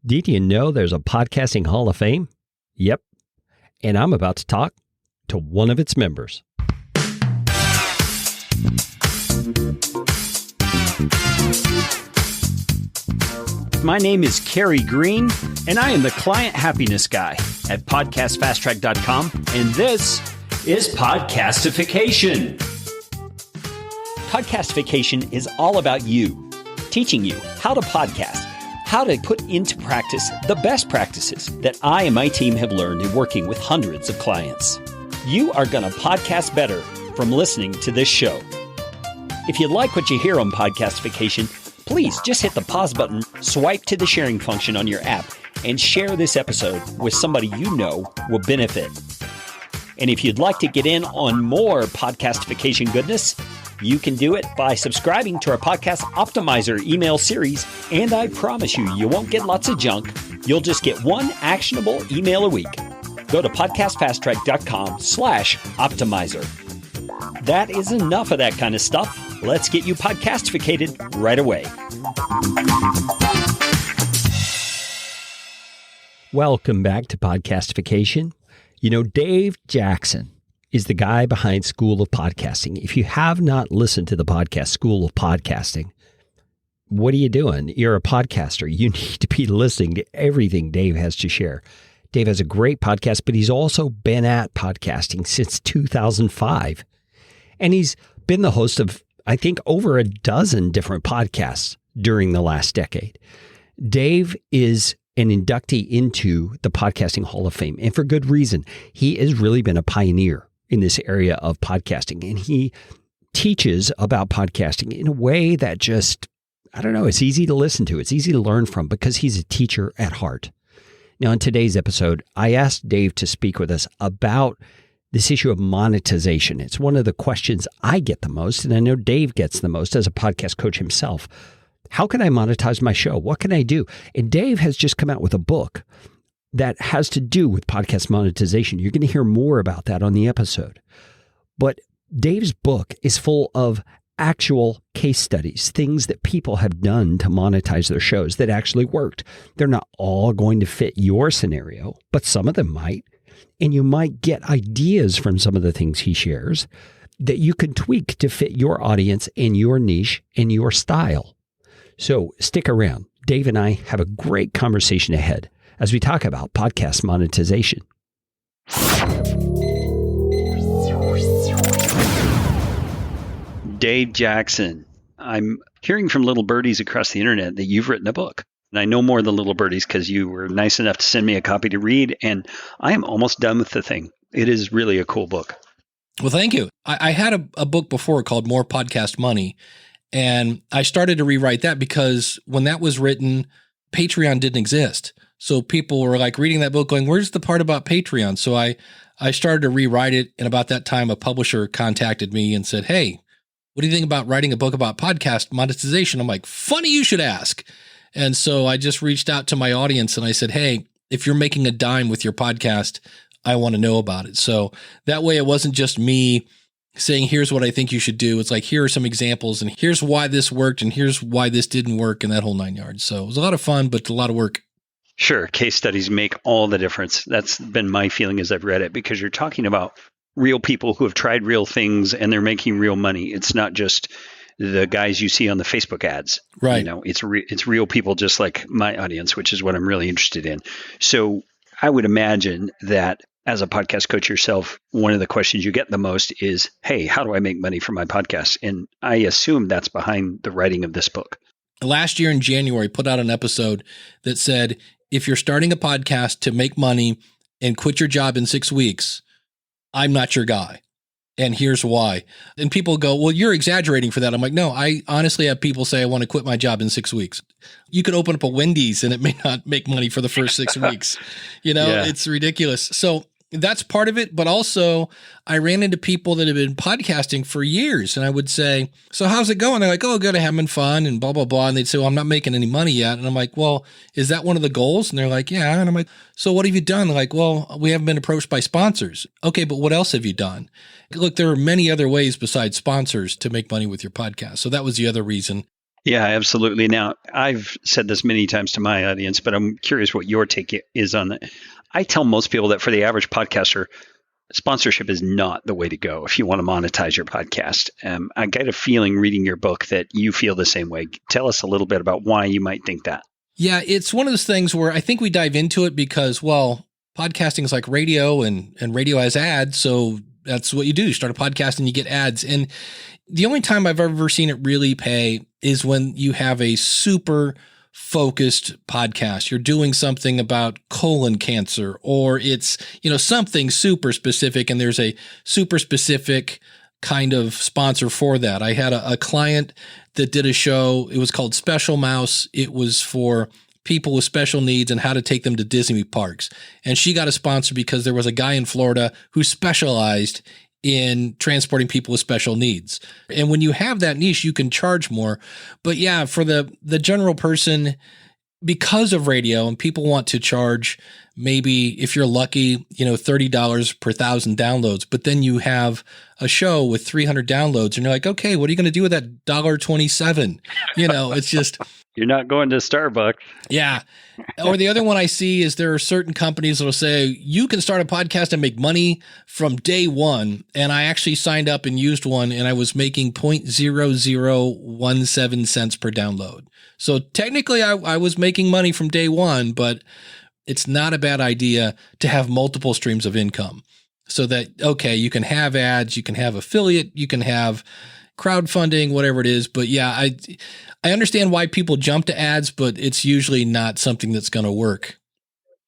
Did you know there's a podcasting Hall of Fame? Yep. And I'm about to talk to one of its members. My name is Kerry Green, and I am the client happiness guy at podcastfasttrack.com, and this is Podcastification. Podcastification is all about you, teaching you how to podcast, how to put into practice the best practices that I and my team have learned in working with hundreds of clients. You are going to podcast better from listening to this show. If you like what you hear on Podcastification, please just hit the pause button, swipe to the sharing function on your app, and share this episode with somebody you know will benefit. And if you'd like to get in on more Podcastification goodness, you can do it by subscribing to our Podcast Optimizer email series, and I promise you, you won't get lots of junk. You'll just get one actionable email a week. Go to podcastfasttrack.com/optimizer. That is enough of that kind of stuff. Let's get you podcastificated right away. Welcome back to Podcastification. You know, Dave Jackson is the guy behind School of Podcasting. If you have not listened to the podcast School of Podcasting, what are you doing? You're a podcaster. You need to be listening to everything Dave has to share. Dave has a great podcast, but he's also been at podcasting since 2005. And he's been the host of, I think, over a dozen different podcasts during the last decade. Dave is an inductee into the Podcasting Hall of Fame, and for good reason. He has really been a pioneer in this area of podcasting, and he teaches about podcasting in a way that just, I don't know, it's easy to listen to. It's easy to learn from because he's a teacher at heart. Now, in today's episode, I asked Dave to speak with us about this issue of monetization. It's one of the questions I get the most, and I know Dave gets the most as a podcast coach himself. How can I monetize my show? What can I do? And Dave has just come out with a book that has to do with podcast monetization. You're going to hear more about that on the episode. But Dave's book is full of actual case studies, things that people have done to monetize their shows that actually worked. They're not all going to fit your scenario, but some of them might. And you might get ideas from some of the things he shares that you can tweak to fit your audience and your niche and your style. So stick around. Dave and I have a great conversation ahead as we talk about podcast monetization. Dave Jackson, I'm hearing from little birdies across the internet that you've written a book. And I know more than little birdies because you were nice enough to send me a copy to read, and I am almost done with the thing. It is really a cool book. Well, thank you. I had a book before called More Podcast Money, and I started to rewrite that because when that was written, Patreon didn't exist. So people were like reading that book going, where's the part about Patreon? So I started to rewrite it, and about that time, a publisher contacted me and said, hey, what do you think about writing a book about podcast monetization? I'm like, funny you should ask. And so I just reached out to my audience and I said, hey, if you're making a dime with your podcast, I want to know about it. So that way it wasn't just me saying, here's what I think you should do. It's like, here are some examples and here's why this worked and here's why this didn't work and that whole 9 yards. So it was a lot of fun, but a lot of work. Sure. Case studies make all the difference. That's been my feeling as I've read it, because you're talking about real people who have tried real things and they're making real money. It's not just the guys you see on the Facebook ads. Right. You know, it's real people just like my audience, which is what I'm really interested in. So I would imagine that as a podcast coach yourself, one of the questions you get the most is, hey, how do I make money from my podcast? And I assume that's behind the writing of this book. Last year in January, put out an episode that said, if you're starting a podcast to make money and quit your job in 6 weeks, I'm not your guy. And here's why. And people go, well, you're exaggerating for that. I'm like, no, I honestly have people say I want to quit my job in 6 weeks. You could open up a Wendy's and it may not make money for the first 6 weeks. You know, Yeah. It's ridiculous. So that's part of it. But also I ran into people that have been podcasting for years and I would say, so how's it going? They're like, oh, good. I'm having fun and blah, blah, blah. And they'd say, well, I'm not making any money yet. And I'm like, well, is that one of the goals? And they're like, yeah. And I'm like, so what have you done? They're like, well, we haven't been approached by sponsors. Okay, but what else have you done? Look, there are many other ways besides sponsors to make money with your podcast. So that was the other reason. Yeah, absolutely. Now, I've said this many times to my audience, but I'm curious what your take is on it. I tell most people that for the average podcaster, sponsorship is not the way to go if you want to monetize your podcast. I get a feeling reading your book that you feel the same way. Tell us a little bit about why you might think that. Yeah, it's one of those things where I think we dive into it because, well, podcasting is like radio and radio has ads. So that's what you do. You start a podcast and you get ads. And the only time I've ever seen it really pay is when you have a super focused podcast. You're doing something about colon cancer, or it's, something super specific, and there's a super specific kind of sponsor for that. I had a client that did a show. It was called Special Mouse. It was for people with special needs and how to take them to Disney parks. And she got a sponsor because there was a guy in Florida who specialized in transporting people with special needs. And when you have that niche, you can charge more. But yeah, for the general person, because of radio and people want to charge maybe, if you're lucky, $30 per 1,000 downloads, but then you have a show with 300 downloads and you're like, okay, what are you going to do with that $1.27? It's just, you're not going to Starbucks. Yeah. Or the other one I see is there are certain companies that will say, you can start a podcast and make money from day one. And I actually signed up and used one, and I was making 0.0017 cents per download. So technically I was making money from day one, but it's not a bad idea to have multiple streams of income so that, okay, you can have ads, you can have affiliate, you can have crowdfunding, whatever it is. But yeah, I understand why people jump to ads, but it's usually not something that's going to work.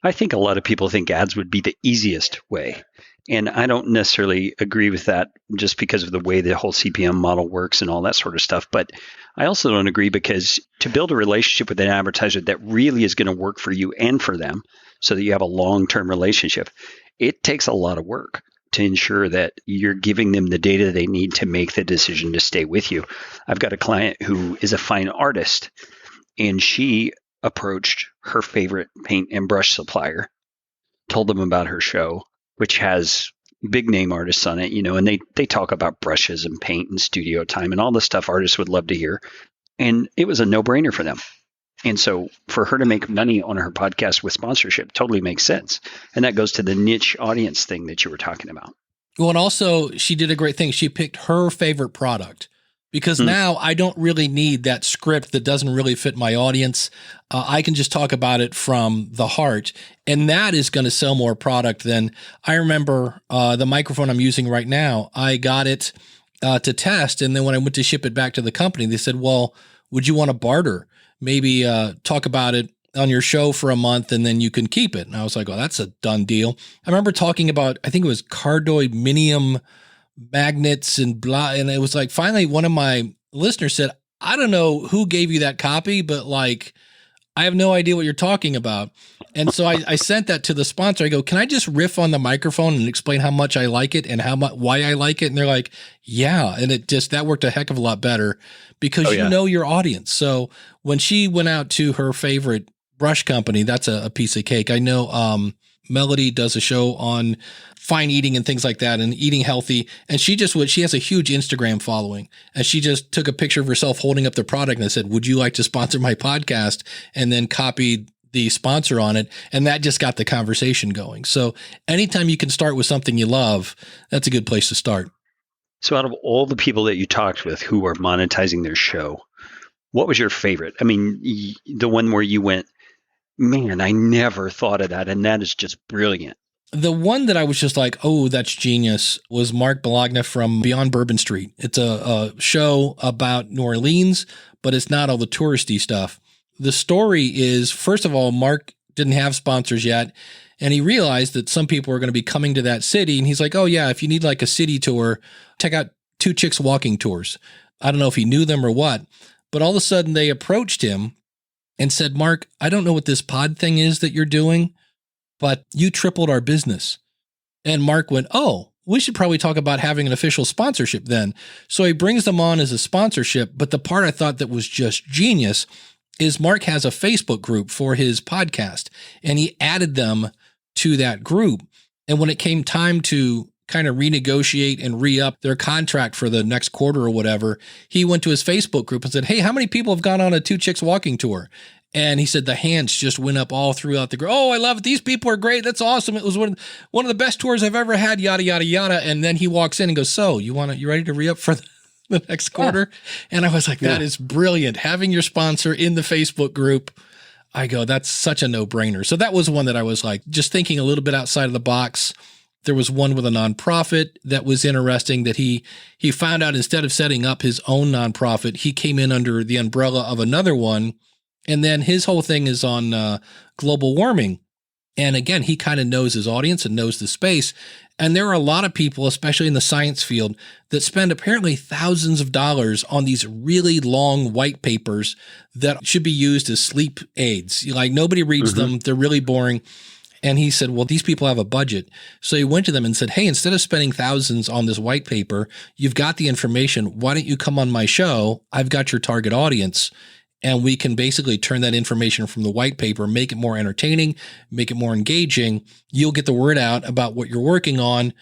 I think a lot of people think ads would be the easiest way. And I don't necessarily agree with that just because of the way the whole CPM model works and all that sort of stuff. But I also don't agree because to build a relationship with an advertiser that really is going to work for you and for them so that you have a long-term relationship, it takes a lot of work to ensure that you're giving them the data they need to make the decision to stay with you. I've got a client who is a fine artist, and she approached her favorite paint and brush supplier, told them about her show, which has big name artists on it, and they talk about brushes and paint and studio time and all the stuff artists would love to hear. And it was a no-brainer for them. And so for her to make money on her podcast with sponsorship totally makes sense. And that goes to the niche audience thing that you were talking about. Well, and also she did a great thing. She picked her favorite product because now I don't really need that script that doesn't really fit my audience. I can just talk about it from the heart, and that is going to sell more product than I remember. The microphone I'm using right now, I got it to test. And then when I went to ship it back to the company, they said, well, would you want to barter? Maybe talk about it on your show for a month and then you can keep it. And I was like, well, that's a done deal. I remember talking about, I think it was cardioidminium magnets and blah. And it was like, finally, one of my listeners said, I don't know who gave you that copy, but like, I have no idea what you're talking about. And so I sent that to the sponsor. I go, can I just riff on the microphone and explain how much I like it and why I like it? And they're like, yeah. And that worked a heck of a lot better because you know your audience. So when she went out to her favorite brush company, that's a piece of cake. I know Melody does a show on fine eating and things like that and eating healthy. And she has a huge Instagram following, and she just took a picture of herself holding up the product and said, would you like to sponsor my podcast? And then copied the sponsor on it. And that just got the conversation going. So anytime you can start with something you love, that's a good place to start. So out of all the people that you talked with who are monetizing their show, what was your favorite? I mean, the one where you went, man, I never thought of that. And that is just brilliant. The one that I was just like, oh, that's genius, was Mark Bologna from Beyond Bourbon Street. It's a show about New Orleans, but it's not all the touristy stuff. The story is, first of all, Mark didn't have sponsors yet, and he realized that some people were going to be coming to that city. And he's like, oh, yeah, if you need like a city tour, check out Two Chicks Walking Tours. I don't know if he knew them or what, but all of a sudden they approached him and said, Mark, I don't know what this pod thing is that you're doing, but you tripled our business. And Mark went, oh, we should probably talk about having an official sponsorship then. So he brings them on as a sponsorship. But the part I thought that was just genius is Mark has a Facebook group for his podcast, and he added them to that group. And when it came time to kind of renegotiate and re-up their contract for the next quarter or whatever, he went to his Facebook group and said, hey, how many people have gone on a 2 Chicks Walking tour? And he said the hands just went up all throughout the group. Oh, I love it. These people are great. That's awesome. It was one of the best tours I've ever had, yada, yada, yada. And then he walks in and goes, so you ready to re-up for the next quarter? And I was like, that is brilliant. Having your sponsor in the Facebook group. I go, that's such a no-brainer. So that was one that I was like, just thinking a little bit outside of the box. There was one with a nonprofit that was interesting that he found out instead of setting up his own nonprofit, he came in under the umbrella of another one. And then his whole thing is on global warming. And again, he kind of knows his audience and knows the space. And there are a lot of people, especially in the science field, that spend apparently thousands of dollars on these really long white papers that should be used as sleep aids. Like nobody reads them. They're really boring. And he said, well, these people have a budget. So he went to them and said, hey, instead of spending thousands on this white paper, you've got the information. Why don't you come on my show? I've got your target audience. And we can basically turn that information from the white paper, make it more entertaining, make it more engaging. You'll get the word out about what you're working on.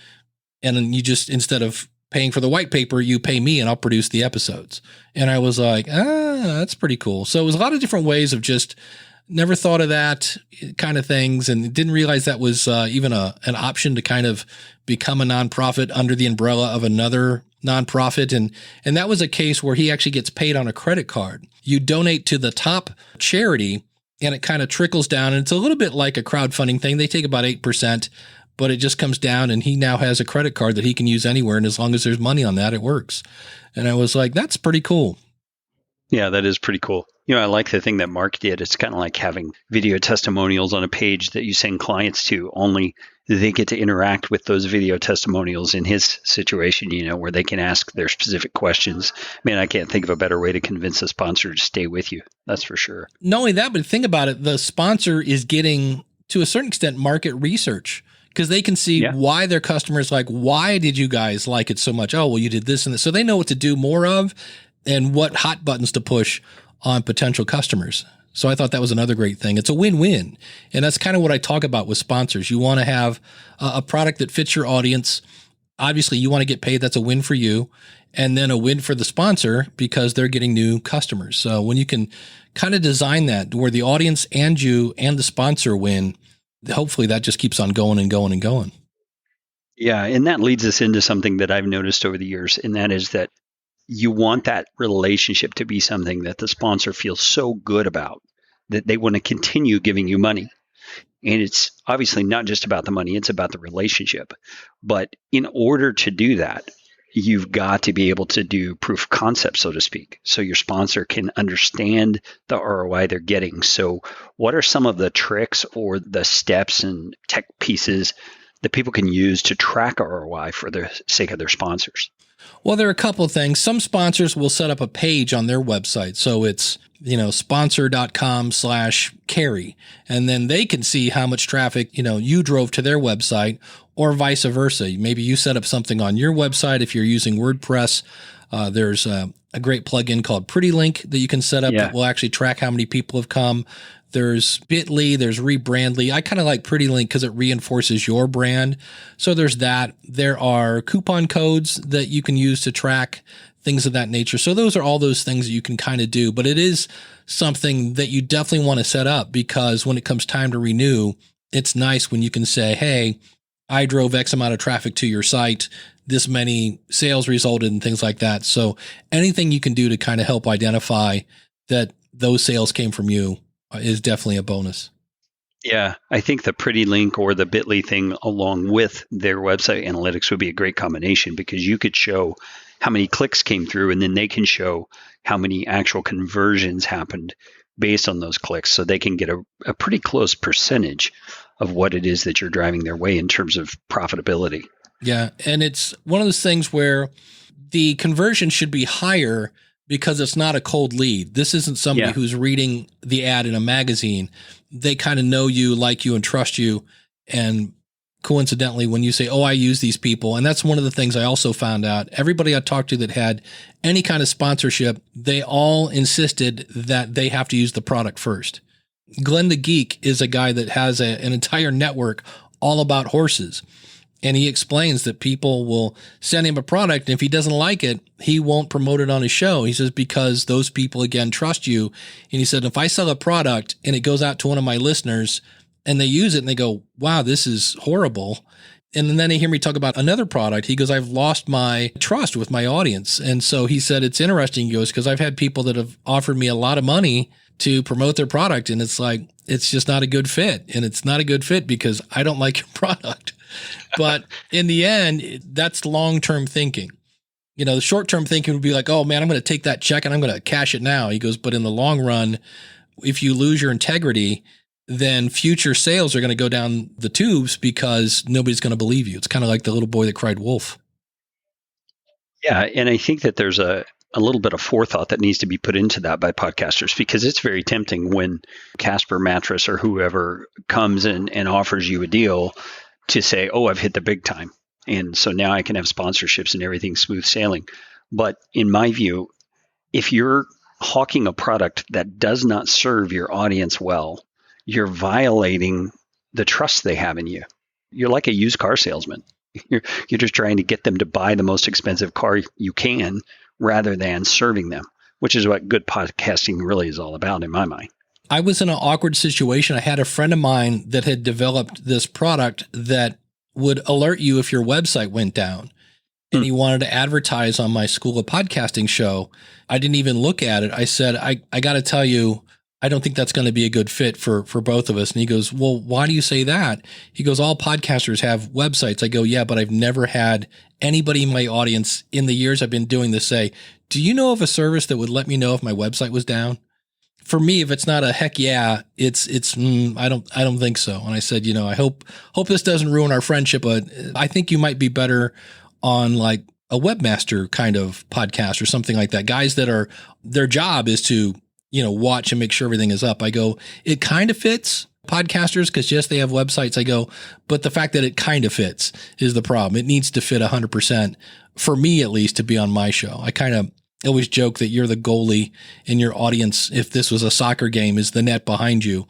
And then you just, instead of paying for the white paper, you pay me and I'll produce the episodes. And I was like, that's pretty cool. So it was a lot of different ways of just never thought of that kind of things and didn't realize that was even an option to kind of become a nonprofit under the umbrella of another nonprofit. And that was a case where he actually gets paid on a credit card. You donate to the top charity and it kind of trickles down. And it's a little bit like a crowdfunding thing. They take about 8%, but it just comes down and he now has a credit card that he can use anywhere. And as long as there's money on that, it works. And I was like, that's pretty cool. Yeah, that is pretty cool. I like the thing that Mark did. It's kind of like having video testimonials on a page that you send clients to, only they get to interact with those video testimonials in his situation, where they can ask their specific questions. Man, I can't think of a better way to convince a sponsor to stay with you. That's for sure. Not only that, but think about it. The sponsor is getting, to a certain extent, market research because they can see why their customers like, why did you guys like it so much? Oh, well, you did this and this. So they know what to do more of and what hot buttons to push on potential customers. So I thought that was another great thing. It's a win-win. And that's kind of what I talk about with sponsors. You want to have a product that fits your audience. Obviously, you want to get paid. That's a win for you. And then a win for the sponsor because they're getting new customers. So when you can kind of design that where the audience and you and the sponsor win, hopefully that just keeps on going and going and going. Yeah. And that leads us into something that I've noticed over the years. And that is that you want that relationship to be something that the sponsor feels so good about that they want to continue giving you money. And it's obviously not just about the money, it's about the relationship. But in order to do that, you've got to be able to do proof of concept, so to speak, so your sponsor can understand the ROI they're getting. So what are some of the tricks or the steps and tech pieces that people can use to track ROI for the sake of their sponsors? Well, there are a couple of things. Some sponsors will set up a page on their website. So it's, sponsor.com/carry. And then they can see how much traffic, you drove to their website or vice versa. Maybe you set up something on your website. If you're using WordPress, there's a great plugin called PrettyLink that you can set up that will actually track how many people have come. There's Bitly, there's Rebrandly. I kind of like PrettyLink because it reinforces your brand. So there's that. There are coupon codes that you can use to track things of that nature. So those are all those things that you can kind of do. But it is something that you definitely want to set up because when it comes time to renew, it's nice when you can say, hey, I drove X amount of traffic to your site. This many sales resulted and things like that. So anything you can do to kind of help identify that those sales came from you is definitely a bonus. Yeah, I think the PrettyLink or the Bitly thing along with their website analytics would be a great combination because you could show how many clicks came through and then they can show how many actual conversions happened based on those clicks. So they can get a pretty close percentage of what it is that you're driving their way in terms of profitability. Yeah, and it's one of those things where the conversion should be higher because it's not a cold lead. This isn't somebody who's reading the ad in a magazine. They kind of know you, like you, and trust you. And coincidentally, when you say, oh, I use these people, and that's one of the things I also found out, everybody I talked to that had any kind of sponsorship, they all insisted that they have to use the product first. Glenn the Geek is a guy that has an entire network all about horses. And he explains that people will send him a product, and if he doesn't like it, he won't promote it on his show. He says, because those people, again, trust you. And he said, if I sell a product and it goes out to one of my listeners and they use it and they go, wow, this is horrible. And then they hear me talk about another product. He goes, I've lost my trust with my audience. And so he said, it's interesting. He goes, because I've had people that have offered me a lot of money to promote their product. And it's like, it's just not a good fit. And it's not a good fit because I don't like your product. But in the end, that's long-term thinking. You know, the short-term thinking would be like, oh man, I'm going to take that check and I'm going to cash it now. He goes, but in the long run, if you lose your integrity, then future sales are going to go down the tubes because nobody's going to believe you. It's kind of like the little boy that cried wolf. Yeah. And I think that there's a little bit of forethought that needs to be put into that by podcasters, because it's very tempting when Casper Mattress or whoever comes in and offers you a deal to say, oh, I've hit the big time. And so now I can have sponsorships and everything smooth sailing. But in my view, if you're hawking a product that does not serve your audience well, you're violating the trust they have in you. You're like a used car salesman. You're just trying to get them to buy the most expensive car you can rather than serving them, which is what good podcasting really is all about in my mind. I was in an awkward situation. I had a friend of mine that had developed this product that would alert you if your website went down. And he wanted to advertise on my School of Podcasting show. I didn't even look at it. I said, I got to tell you, I don't think that's going to be a good fit for both of us. And he goes, well, why do you say that? He goes, all podcasters have websites. I go, yeah, but I've never had anybody in my audience in the years I've been doing this say, do you know of a service that would let me know if my website was down? For me, if it's not a heck yeah, it's I don't think so. And I said, you know, I hope this doesn't ruin our friendship, but I think you might be better on like a webmaster kind of podcast or something like that. Guys that are, their job is to, you know, watch and make sure everything is up. I go, it kind of fits podcasters because yes, they have websites. I go, but the fact that it kind of fits is the problem. It needs to fit 100% for me, at least, to be on my show. I kind of always joke that you're the goalie and your audience, if this was a soccer game, is the net behind you.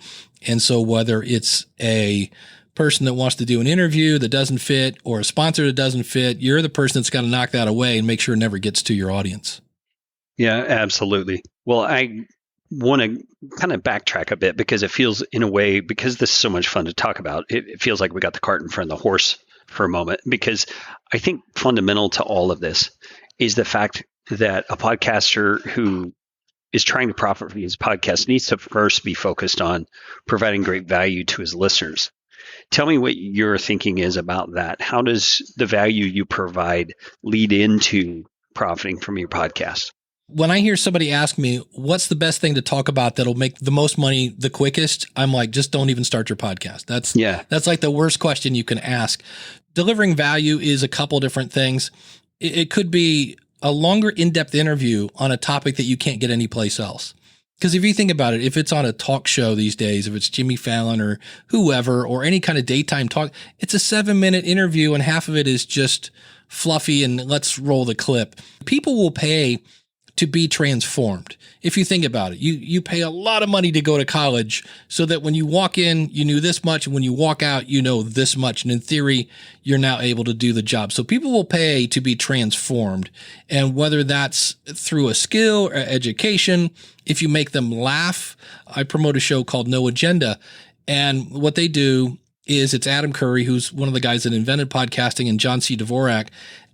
And so whether it's a person that wants to do an interview that doesn't fit or a sponsor that doesn't fit, you're the person that's got to knock that away and make sure it never gets to your audience. Yeah, absolutely. Well, I want to kind of backtrack a bit because it feels in a way, because this is so much fun to talk about, it feels like we got the cart in front of the horse for a moment, because I think fundamental to all of this is the fact that a podcaster who is trying to profit from his podcast needs to first be focused on providing great value to his listeners. Tell me what your thinking is about that. How does the value you provide lead into profiting from your podcast? When I hear somebody ask me, what's the best thing to talk about that'll make the most money the quickest? I'm like, just don't even start your podcast. That's like the worst question you can ask. Delivering value is a couple different things. It could be a longer in-depth interview on a topic that you can't get anyplace else. Because if you think about it, if it's on a talk show these days, if it's Jimmy Fallon or whoever, or any kind of daytime talk, it's a 7-minute interview and half of it is just fluffy and let's roll the clip. People will pay to be transformed. If you think about it, you pay a lot of money to go to college so that when you walk in, you knew this much, and when you walk out, you know this much. And in theory, you're now able to do the job. So people will pay to be transformed. And whether that's through a skill or education, if you make them laugh, I promote a show called No Agenda. And what they do is, it's Adam Curry, who's one of the guys that invented podcasting, and John C. Dvorak.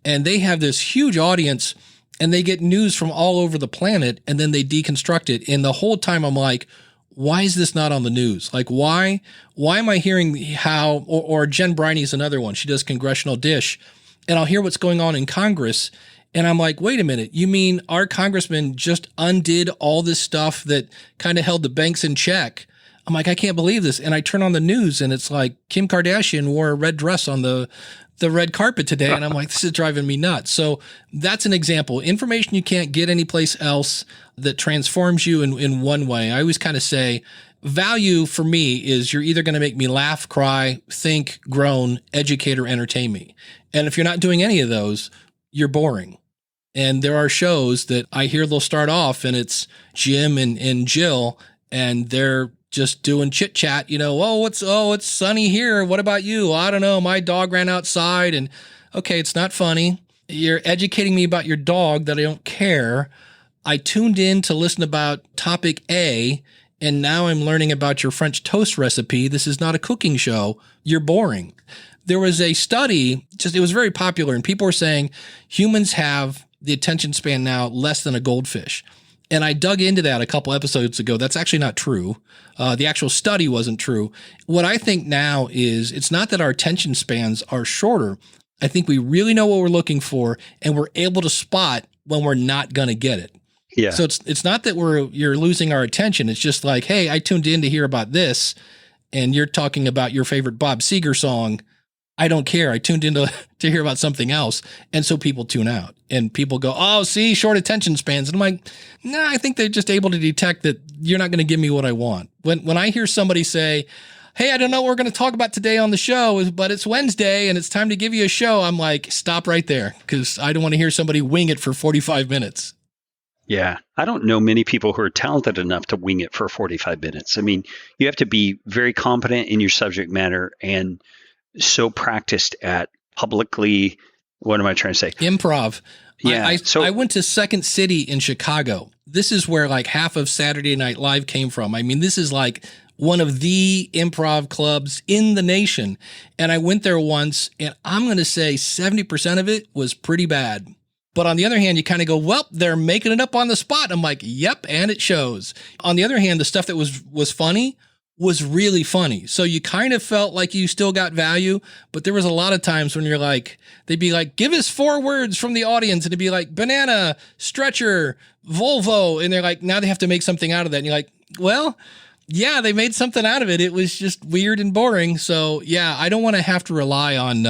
And they have this huge audience, and they get news from all over the planet, and then they deconstruct it. And the whole time I'm like, why is this not on the news? Like, why am I hearing how, or Jen Briney's another one. She does Congressional Dish, and I'll hear what's going on in Congress. And I'm like, wait a minute, you mean our congressman just undid all this stuff that kind of held the banks in check? I'm like, I can't believe this. And I turn on the news and it's like Kim Kardashian wore a red dress on the red carpet today. And I'm like, this is driving me nuts. So that's an example. Information you can't get anyplace else that transforms you in one way. I always kind of say value for me is you're either going to make me laugh, cry, think, groan, educate, or entertain me. And if you're not doing any of those, you're boring. And there are shows that I hear they'll start off and it's Jim and Jill, and they're just doing chit chat, it's sunny here. What about you? I don't know. My dog ran outside and okay, it's not funny. You're educating me about your dog that I don't care. I tuned in to listen about topic A, and now I'm learning about your French toast recipe. This is not a cooking show. You're boring. There was a study, it was very popular, and people were saying humans have the attention span now less than a goldfish. And I dug into that a couple episodes ago. That's actually not true. The actual study wasn't true. What I think now is it's not that our attention spans are shorter. I think we really know what we're looking for, and we're able to spot when we're not going to get it. Yeah. So it's not that you're losing our attention. It's just like, hey, I tuned in to hear about this, and you're talking about your favorite Bob Seger song. I don't care. I tuned in to hear about something else. And so people tune out, and people go, oh, see, short attention spans. And I'm like, nah, I think they're just able to detect that you're not going to give me what I want. When I hear somebody say, hey, I don't know what we're going to talk about today on the show, but it's Wednesday and it's time to give you a show, I'm like, stop right there, because I don't want to hear somebody wing it for 45 minutes. Yeah. I don't know many people who are talented enough to wing it for 45 minutes. I mean, you have to be very competent in your subject matter and so practiced at publicly, what am I trying to say? Improv. Yeah. I went to Second City in Chicago. This is where like half of Saturday Night Live came from. I mean, this is like one of the improv clubs in the nation. And I went there once, and I'm going to say 70% of it was pretty bad. But on the other hand, you kind of go, well, they're making it up on the spot. I'm like, yep, and it shows. On the other hand, the stuff that was funny was really funny. So you kind of felt like you still got value, but there was a lot of times when you're like, they'd be like, give us 4 words from the audience. And it'd be like banana, stretcher, Volvo. And they're like, now they have to make something out of that. And you're like, well, yeah, they made something out of it. It was just weird and boring. So yeah, I don't want to have to rely on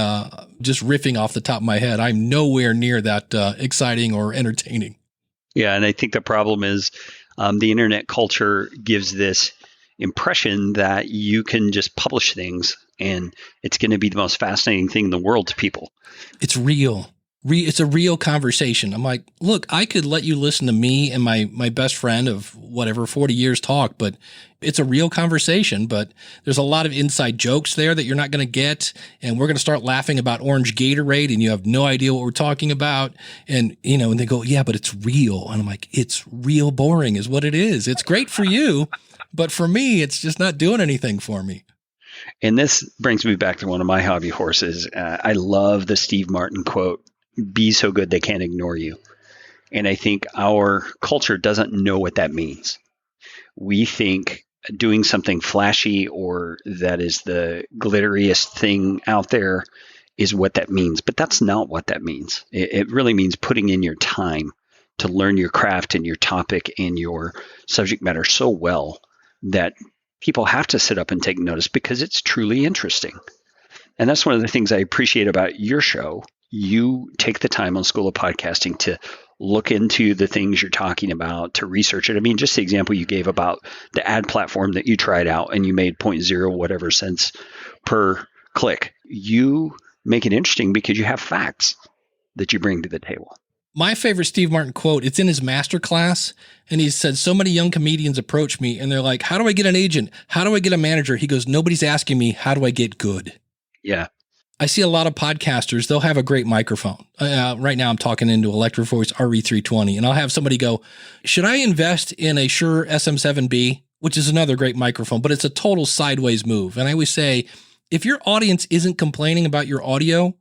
just riffing off the top of my head. I'm nowhere near that exciting or entertaining. Yeah. And I think the problem is the internet culture gives this impression that you can just publish things and it's going to be the most fascinating thing in the world to people. It's real. It's a real conversation. I'm like, look, I could let you listen to me and my best friend of whatever 40 years talk, but it's a real conversation. But there's a lot of inside jokes there that you're not going to get. And we're going to start laughing about orange Gatorade and you have no idea what we're talking about. And, and they go, yeah, but it's real. And I'm like, it's real boring is what it is. It's great for you, but for me, it's just not doing anything for me. And this brings me back to one of my hobby horses. I love the Steve Martin quote, be so good they can't ignore you. And I think our culture doesn't know what that means. We think doing something flashy or that is the glitteriest thing out there is what that means. But that's not what that means. It really means putting in your time to learn your craft and your topic and your subject matter so well that people have to sit up and take notice because it's truly interesting. And that's one of the things I appreciate about your show. You take the time on School of Podcasting to look into the things you're talking about, to research it. I mean, just the example you gave about the ad platform that you tried out and you made 0.0 whatever cents per click. You make it interesting because you have facts that you bring to the table. My favorite Steve Martin quote, it's in his master class, and he said, so many young comedians approach me and they're like, how do I get an agent? How do I get a manager? He goes, nobody's asking me, how do I get good? Yeah. I see a lot of podcasters, they'll have a great microphone. Right now I'm talking into Electro Voice RE320, and I'll have somebody go, should I invest in a Youre SM7B, which is another great microphone, but it's a total sideways move. And I always say, if your audience isn't complaining about your audio,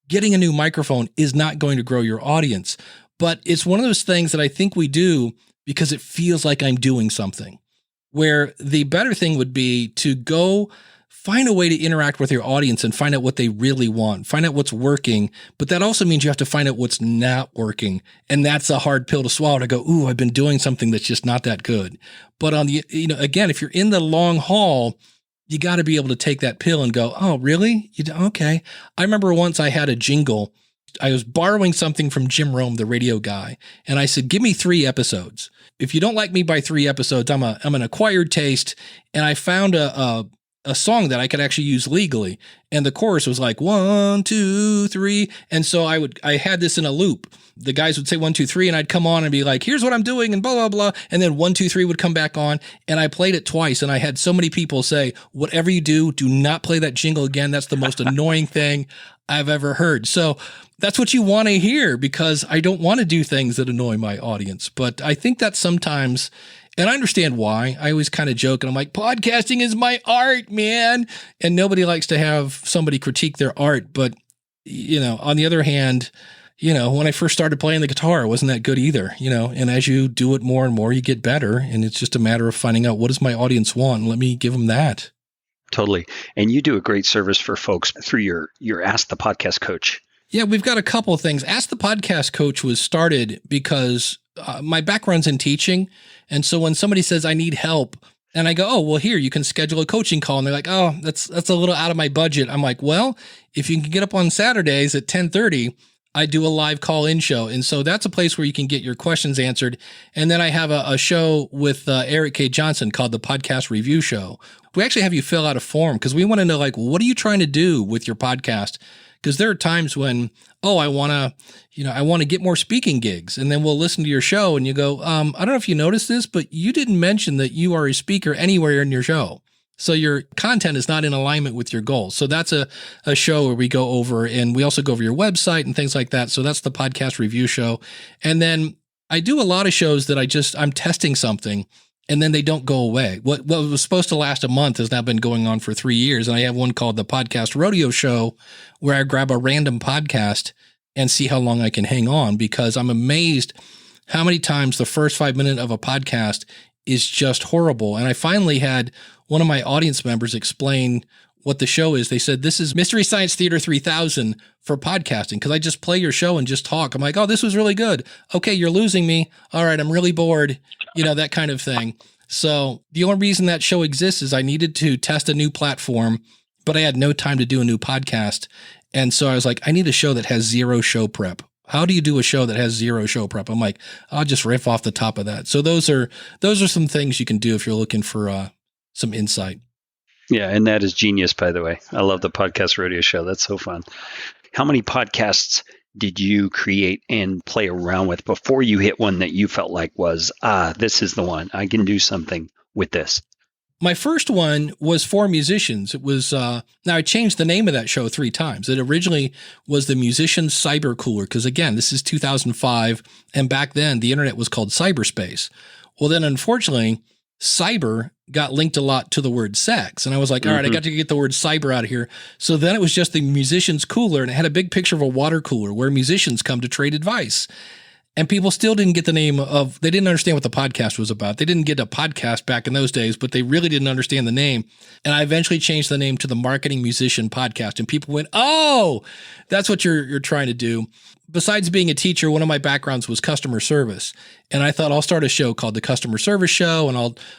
getting a new microphone is not going to grow your audience. But it's one of those things that I think we do because it feels like I'm doing something, where the better thing would be to go find a way to interact with your audience and find out what they really want, find out what's working. But that also means you have to find out what's not working. And that's a hard pill to swallow, to go, ooh, I've been doing something that's just not that good. But on the, again, if you're in the long haul, you got to be able to take that pill and go, oh, really? Okay. I remember once I had a jingle. I was borrowing something from Jim Rome, the radio guy. And I said, give me 3 episodes. If you don't like me by 3 episodes, I'm an acquired taste. And I found a a song that I could actually use legally. And the chorus was like 1, 2, 3. And so I had this in a loop. The guys would say 1, 2, 3, and I'd come on and be like, here's what I'm doing, and blah, blah, blah. And then 1, 2, 3 would come back on. And I played it twice. And I had so many people say, whatever you do not play that jingle again. That's the most annoying thing I've ever heard. So that's what you want to hear, because I don't want to do things that annoy my audience. But I think that sometimes, and I understand why. I always kind of joke and I'm like, podcasting is my art, man. And nobody likes to have somebody critique their art. But, on the other hand, when I first started playing the guitar, it wasn't that good either, and as you do it more and more, you get better. And it's just a matter of finding out, what does my audience want? And let me give them that. Totally. And you do a great service for folks through your Ask the Podcast Coach. Yeah, we've got a couple of things. Ask the Podcast Coach was started because my background's in teaching. And so when somebody says, I need help, and I go, oh, well, here, you can schedule a coaching call. And they're like, oh, that's a little out of my budget. I'm like, well, if you can get up on Saturdays at 10:30, I do a live call-in show. And so that's a place where you can get your questions answered. And then I have a show with Eric K. Johnson called the Podcast Review Show. We actually have you fill out a form because we want to know, like, what are you trying to do with your podcast? Because there are times when, I want to get more speaking gigs. And then we'll listen to your show and you go, I don't know if you noticed this, but you didn't mention that you are a speaker anywhere in your show. So your content is not in alignment with your goals. So that's a show where we go over, and we also go over your website and things like that. So that's the Podcast Review Show. And then I do a lot of shows that I'm testing something and then they don't go away. What was supposed to last a month has now been going on for 3 years. And I have one called the Podcast Rodeo Show, where I grab a random podcast and see how long I can hang on, because I'm amazed how many times the first 5 minutes of a podcast is just horrible. And I finally had one of my audience members explain what the show is. They said, this is Mystery Science Theater 3000 for podcasting, because I just play your show and just talk. I'm like, oh, this was really good. Okay, you're losing me. All right, I'm really bored, that kind of thing. So the only reason that show exists is I needed to test a new platform, but I had no time to do a new podcast. And so I was like, I need a show that has zero show prep. How do you do a show that has zero show prep? I'm like, I'll just riff off the top of that. So those are some things you can do if you're looking for some insight. Yeah, and that is genius, by the way. I love the Podcast Rodeo Show. That's so fun. How many podcasts did you create and play around with before you hit one that you felt like was, this is the one? I can do something with this. My first one was for musicians. It was, now I changed the name of that show 3 times. It originally was the Musician Cyber Cooler, because again, this is 2005. And back then the internet was called cyberspace. Well, then unfortunately, cyber got linked a lot to the word sex. And I was like, all right, I got to get the word cyber out of here. So then it was just the Musician's Cooler, and it had a big picture of a water cooler where musicians come to trade advice. And people still didn't get the name of, they didn't understand what the podcast was about. They didn't get a podcast back in those days, but they really didn't understand the name. And I eventually changed the name to the Marketing Musician Podcast. And people went, oh, that's what you're trying to do. Besides being a teacher, one of my backgrounds was customer service. And I thought I'll start a show called the Customer Service Show. And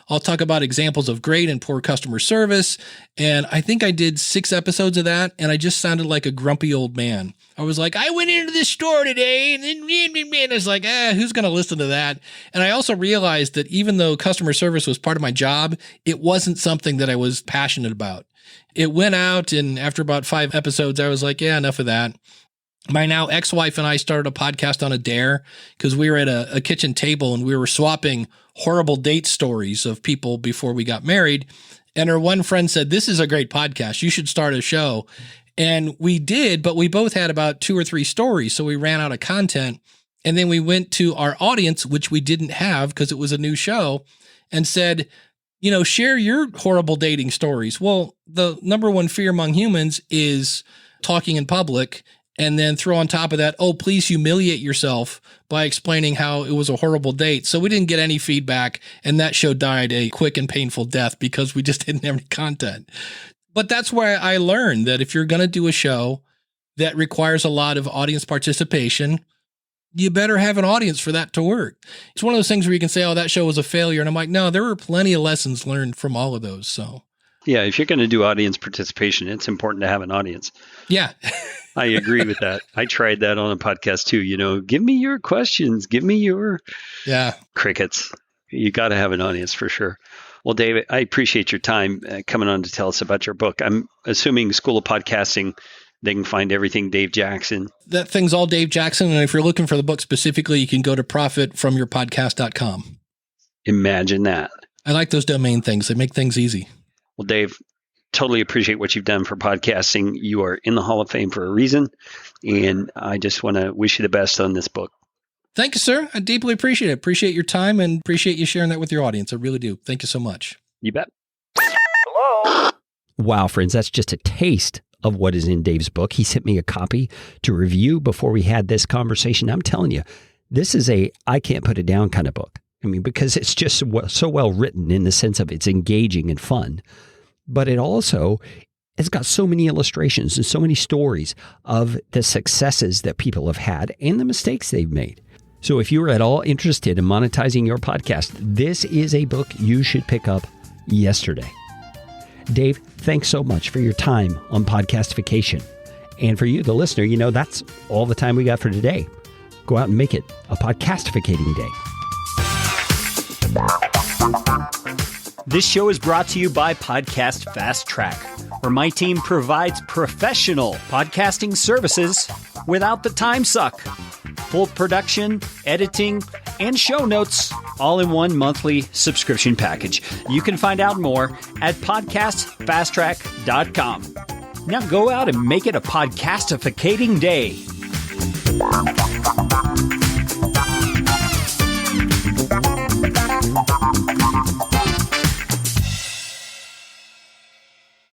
I'll talk about examples of great and poor customer service. And I think I did 6 episodes of that. And I just sounded like a grumpy old man. I was like, I went into the store today, and it's like, who's going to listen to that? And I also realized that even though customer service was part of my job, it wasn't something that I was passionate about. It went out, and after about 5 episodes, I was like, yeah, enough of that. My now ex-wife and I started a podcast on a dare because we were at a kitchen table and we were swapping horrible date stories of people before we got married. And her one friend said, this is a great podcast. You should start a show. And we did, but we both had about 2 or 3 stories. So we ran out of content. And then we went to our audience, which we didn't have because it was a new show, and said, share your horrible dating stories. Well, the number one fear among humans is talking in public. And then throw on top of that, oh, please humiliate yourself by explaining how it was a horrible date. So we didn't get any feedback. And that show died a quick and painful death because we just didn't have any content. But that's where I learned that if you're going to do a show that requires a lot of audience participation, you better have an audience for that to work. It's one of those things where you can say, oh, that show was a failure. And I'm like, no, there were plenty of lessons learned from all of those. So, yeah, if you're going to do audience participation, it's important to have an audience. Yeah. I agree with that. I tried that on a podcast too. Give me your questions. Give me your crickets. You got to have an audience for sure. Well, David, I appreciate your time coming on to tell us about your book. I'm assuming School of Podcasting, they can find everything Dave Jackson. That thing's all Dave Jackson. And if you're looking for the book specifically, you can go to profitfromyourpodcast.com. Imagine that. I like those domain things. They make things easy. Well, Dave, totally appreciate what you've done for podcasting. You are in the Hall of Fame for a reason. And I just want to wish you the best on this book. Thank you, sir. I deeply appreciate it. Appreciate your time and appreciate you sharing that with your audience. I really do. Thank you so much. You bet. Hello? Wow, friends, that's just a taste of what is in Dave's book. He sent me a copy to review before we had this conversation. I'm telling you, this is a I can't put it down kind of book. I mean, because it's just so well written in the sense of it's engaging and fun, but it also has got so many illustrations and so many stories of the successes that people have had and the mistakes they've made. So if you're at all interested in monetizing your podcast, this is a book you should pick up yesterday. Dave, thanks so much for your time on Podcastification. And for you, the listener, that's all the time we got for today. Go out and make it a podcastificating day. This show is brought to you by Podcast Fast Track, where my team provides professional podcasting services without the time suck. Full production, editing, and show notes all in one monthly subscription package. You can find out more at podcastfasttrack.com. Now go out and make it a podcastificating day.